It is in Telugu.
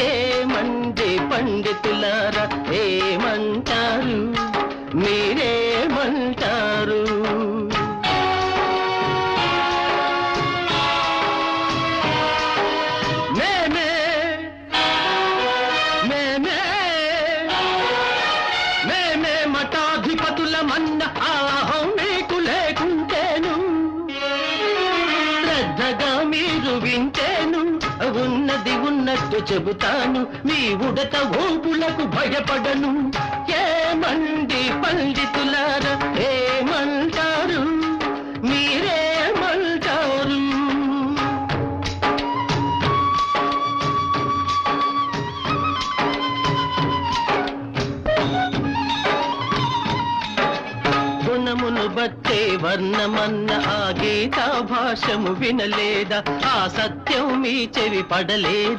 ఏమంటే పండితులారా ఏమంటారు మీరేమంటారు మేమే మేమే మేమే మఠాధిపతుల మన్న ఆహం మీకు లేకుంటేను శ్రద్ధగా మీరు వింటేను ఉన్నది ఉన్నట్టు చెబుతాను మీ ఉడత ఊపులకు భయపడను ఏమండి పండితులారా ఏమంటారు మీరేమంటారు గుణమును బట్టే వర్ణమన్న ఆ గీతా భాషము వినలేదా ఆ సత్యం మీ చెవి పడలేదా